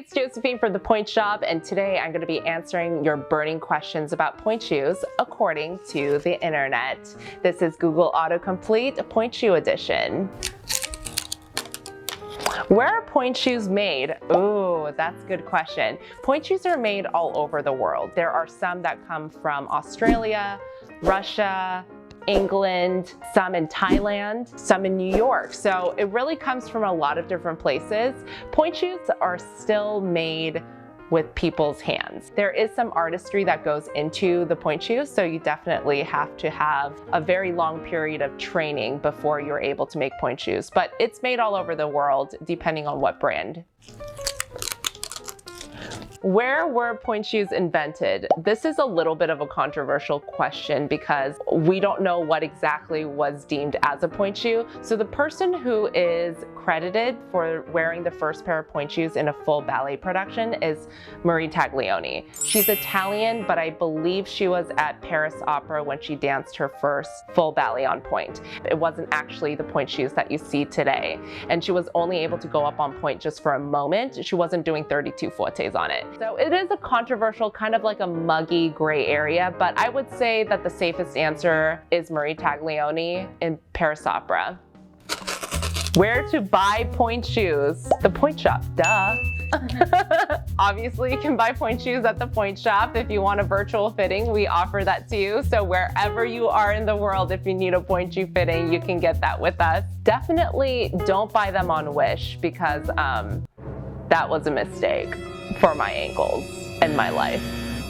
it's Josephine from the Pointe Shop, and today I'm going to be answering your burning questions about pointe shoes according to the internet. This is Google Autocomplete Pointe Shoe Edition. Where are pointe shoes made? Ooh, that's a good question. Pointe shoes are made all over the world. There are some that come from Australia, Russia, England, some in Thailand, some in New York. So it really comes from a lot of different places. Pointe shoes are still made with people's hands. There is some artistry that goes into the pointe shoes, so you definitely have to have a very long period of training before you're able to make pointe shoes. But it's made all over the world, depending on what brand. Where were pointe shoes invented? This is a little bit of a controversial question because we don't know what exactly was deemed as a pointe shoe. So the person who is credited for wearing the first pair of pointe shoes in a full ballet production is Marie Taglioni. She's Italian, but I believe she was at Paris Opera when she danced her first full ballet on pointe. It wasn't actually the pointe shoes that you see today. And she was only able to go up on pointe just for a moment. She wasn't doing 32 fortes on it. So it is a controversial, kind of like a muggy gray area, but I would say that the safest answer is Marie Taglioni in Paris Opera. Where to buy pointe shoes? The Pointe Shop, duh. Obviously, you can buy pointe shoes at the Pointe Shop. If you want a virtual fitting, we offer that to you. So wherever you are in the world, if you need a pointe shoe fitting, you can get that with us. Definitely don't buy them on Wish because that was a mistake for my ankles and my life.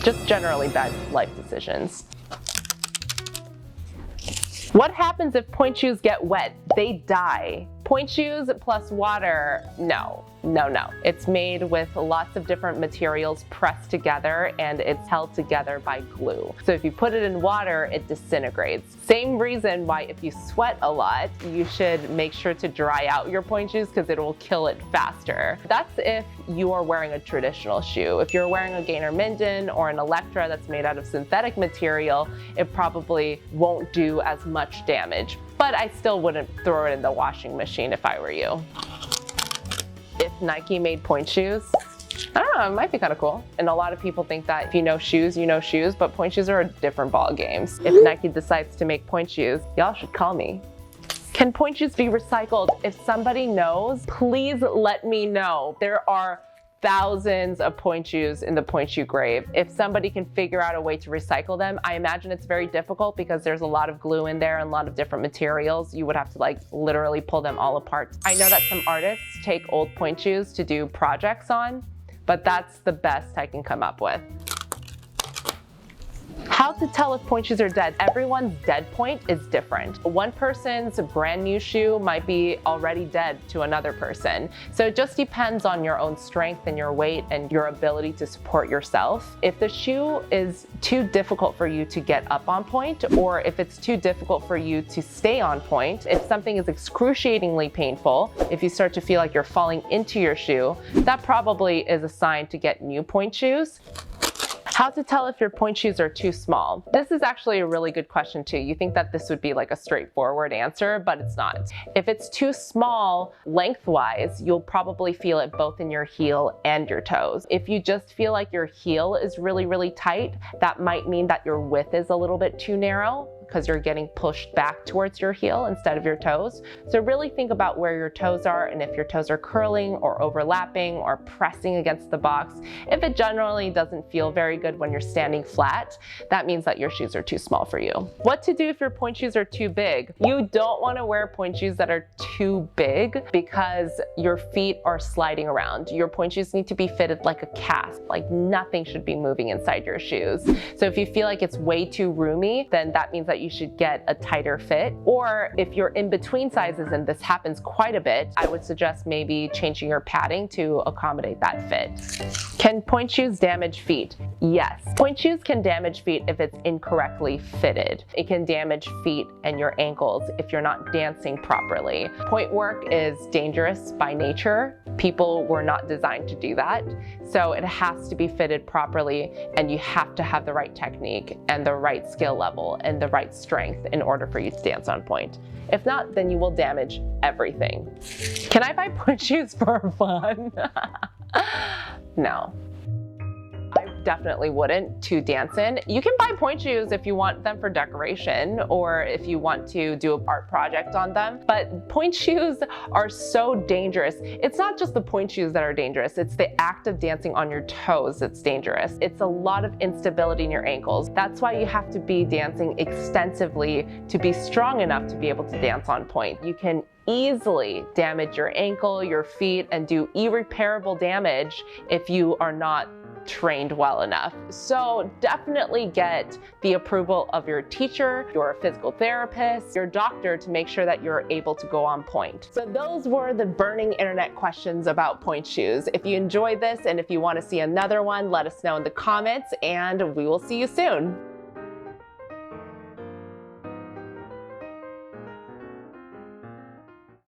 Just generally bad life decisions. What happens if pointe shoes get wet? They die. Pointe shoes plus water, no. It's made with lots of different materials pressed together and it's held together by glue. So if you put it in water, it disintegrates. Same reason why if you sweat a lot, you should make sure to dry out your pointe shoes because it will kill it faster. That's if you are wearing a traditional shoe. If you're wearing a Gainer Minden or an Electra that's made out of synthetic material, it probably won't do as much damage. But I still wouldn't throw it in the washing machine if I were you. If Nike made pointe shoes, I don't know, it might be kind of cool. And a lot of people think that if you know shoes, you know shoes, but pointe shoes are a different ball game. If Nike decides to make pointe shoes, y'all should call me. Can pointe shoes be recycled? If somebody knows, please let me know. There are thousands of pointe shoes in the pointe shoe grave. If somebody can figure out a way to recycle them, I imagine it's very difficult because there's a lot of glue in there and a lot of different materials. You would have to like literally pull them all apart. I know that some artists take old pointe shoes to do projects on, but that's the best I can come up with. How to tell if pointe shoes are dead? Everyone's dead point is different. One person's brand new shoe might be already dead to another person. So it just depends on your own strength and your weight and your ability to support yourself. If the shoe is too difficult for you to get up on pointe, or if it's too difficult for you to stay on pointe, if something is excruciatingly painful, if you start to feel like you're falling into your shoe, that probably is a sign to get new pointe shoes. How to tell if your pointe shoes are too small? This is actually a really good question too. You think that this would be like a straightforward answer, but it's not. If it's too small lengthwise, you'll probably feel it both in your heel and your toes. If you just feel like your heel is really tight, that might mean that your width is a little bit too narrow because you're getting pushed back towards your heel instead of your toes. So really think about where your toes are and if your toes are curling or overlapping or pressing against the box. If it generally doesn't feel very good when you're standing flat, that means that your shoes are too small for you. What to do if your pointe shoes are too big? You don't want to wear pointe shoes that are too big because your feet are sliding around. Your pointe shoes need to be fitted like a cast, like nothing should be moving inside your shoes. So if you feel like it's way too roomy, then that means that you should get a tighter fit. Or if you're in between sizes, and this happens quite a bit, I would suggest maybe changing your padding to accommodate that fit. Can pointe shoes damage feet? Yes. Pointe shoes can damage feet if it's incorrectly fitted. It can damage feet and your ankles if you're not dancing properly. Pointe work is dangerous by nature. People were not designed to do that. So it has to be fitted properly, and you have to have the right technique and the right skill level and the right strength in order for you to dance on pointe. If not, then you will damage everything. Can I buy pointe shoes for fun? No. I definitely wouldn't to dance in. You can buy pointe shoes if you want them for decoration or if you want to do an art project on them, but pointe shoes are so dangerous. It's not just the pointe shoes that are dangerous, it's the act of dancing on your toes that's dangerous. It's a lot of instability in your ankles. That's why you have to be dancing extensively to be strong enough to be able to dance on pointe. You can easily damage your ankle, your feet, and do irreparable damage if you are not trained well enough. So definitely get the approval of your teacher, your physical therapist, your doctor to make sure that you're able to go on pointe. So those were the burning internet questions about pointe shoes. If you enjoyed this and if you want to see another one, let us know in the comments and we will see you soon.